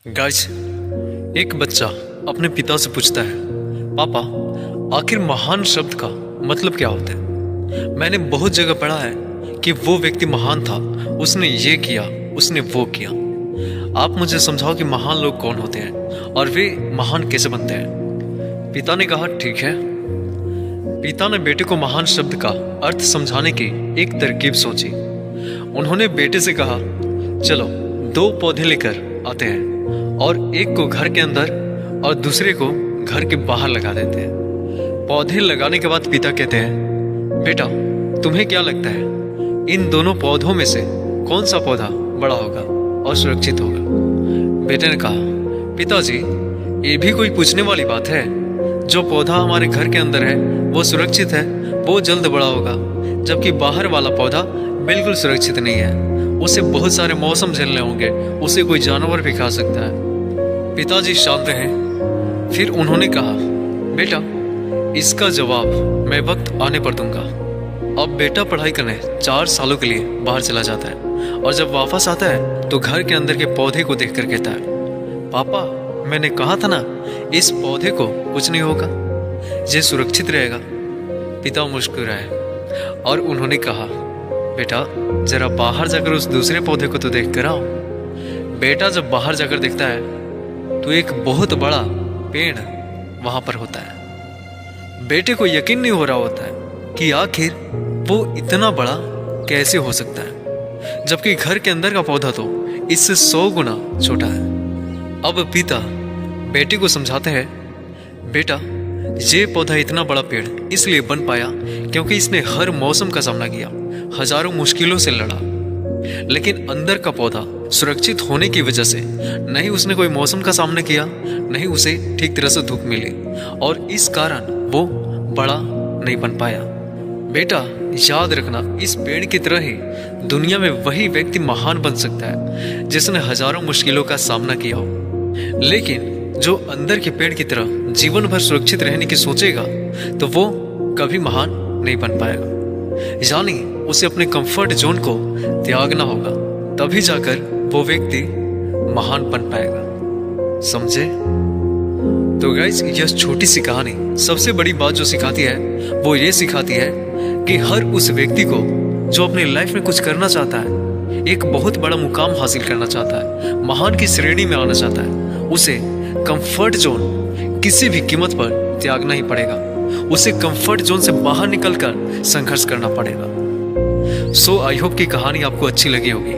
Guys, एक बच्चा अपने पिता से पूछता है, पापा, आखिर महान शब्द का मतलब क्या होता है? मैंने बहुत जगह पढ़ा है कि वो व्यक्ति महान था, उसने ये किया, उसने वो किया। आप मुझे समझाओ कि महान लोग कौन होते हैं और वे महान कैसे बनते हैं? पिता ने कहा, ठीक है। पिता ने बेटे को महान शब्द का अर्थ समझाने की एक तरकीब सोची। उन्होंने बेटे से कहा, चलो 2 पौधे लेकर आते हैं और एक को घर के अंदर और दूसरे को घर के बाहर लगा देते हैं। पौधे लगाने के बाद पिता कहते हैं, बेटा, तुम्हें क्या लगता है इन दोनों पौधों में से कौन सा पौधा बड़ा होगा और सुरक्षित होगा? बेटे ने कहा, पिताजी, ये भी कोई पूछने वाली बात है? जो पौधा हमारे घर के अंदर है वो सुरक्षित है, वो जल्द बड़ा होगा, जबकि बाहर वाला पौधा बिल्कुल सुरक्षित नहीं है। उसे बहुत सारे मौसम झेलने होंगे, उसे कोई जानवर भी खा सकता है। पिताजी शांत रहे। फिर उन्होंने कहा, बेटा, इसका जवाब मैं वक्त आने पर दूंगा। अब बेटा पढ़ाई करने 4 सालों के लिए बाहर चला जाता है और जब वापस आता है तो घर के अंदर के पौधे को देखकर कहता है, पापा, मैंने कहा था ना, इस पौधे को कुछ नहीं होगा, ये सुरक्षित रहेगा। पिता मुस्कुराए और उन्होंने कहा, बेटा, जरा बाहर जाकर उस दूसरे पौधे को तो देख कर आओ। बेटा जब बाहर जाकर देखता है तो एक बहुत बड़ा पेड़ वहां पर होता है। बेटे को यकीन नहीं हो रहा होता है कि आखिर वो इतना बड़ा कैसे हो सकता है, जबकि घर के अंदर का पौधा तो इससे 100 गुना छोटा है। अब पिता बेटे को समझाते हैं, बेटा, ये पौधा इतना बड़ा पेड़ इसलिए बन पाया क्योंकि इसने हर मौसम का सामना किया, हजारों मुश्किलों से लड़ा, लेकिन अंदर का पौधा सुरक्षित होने की वजह से नहीं उसने कोई मौसम का सामना किया, नहीं उसे ठीक तरह से धूप मिली और इस कारण वो बड़ा नहीं बन पाया। बेटा, याद रखना, इस पेड़ की तरह ही दुनिया में वही व्यक्ति महान बन सकता है जिसने हजारों मुश्किलों का सामना किया हो, लेकिन जो अंदर के पेड़ की तरह जीवन भर सुरक्षित रहने की सोचेगा तो वो कभी महान नहीं बन पाएगा। यानी उसे अपने कंफर्ट जोन को त्यागना होगा, तभी जाकर वो व्यक्ति महान बन पाएगा। समझे? तो गाइस, यह छोटी सी कहानी सबसे बड़ी बात जो सिखाती है वो ये सिखाती है कि हर उस व्यक्ति को जो अपनी लाइफ में कुछ करना चाहता है, एक बहुत बड़ा मुकाम हासिल करना चाहता है, महान की श्रेणी में आना चाहता है, उसे कंफर्ट जोन किसी भी कीमत पर त्यागना ही पड़ेगा। उसे कंफर्ट जोन से बाहर निकलकर संघर्ष करना पड़ेगा। सो आई होप कि कहानी आपको अच्छी लगी होगी।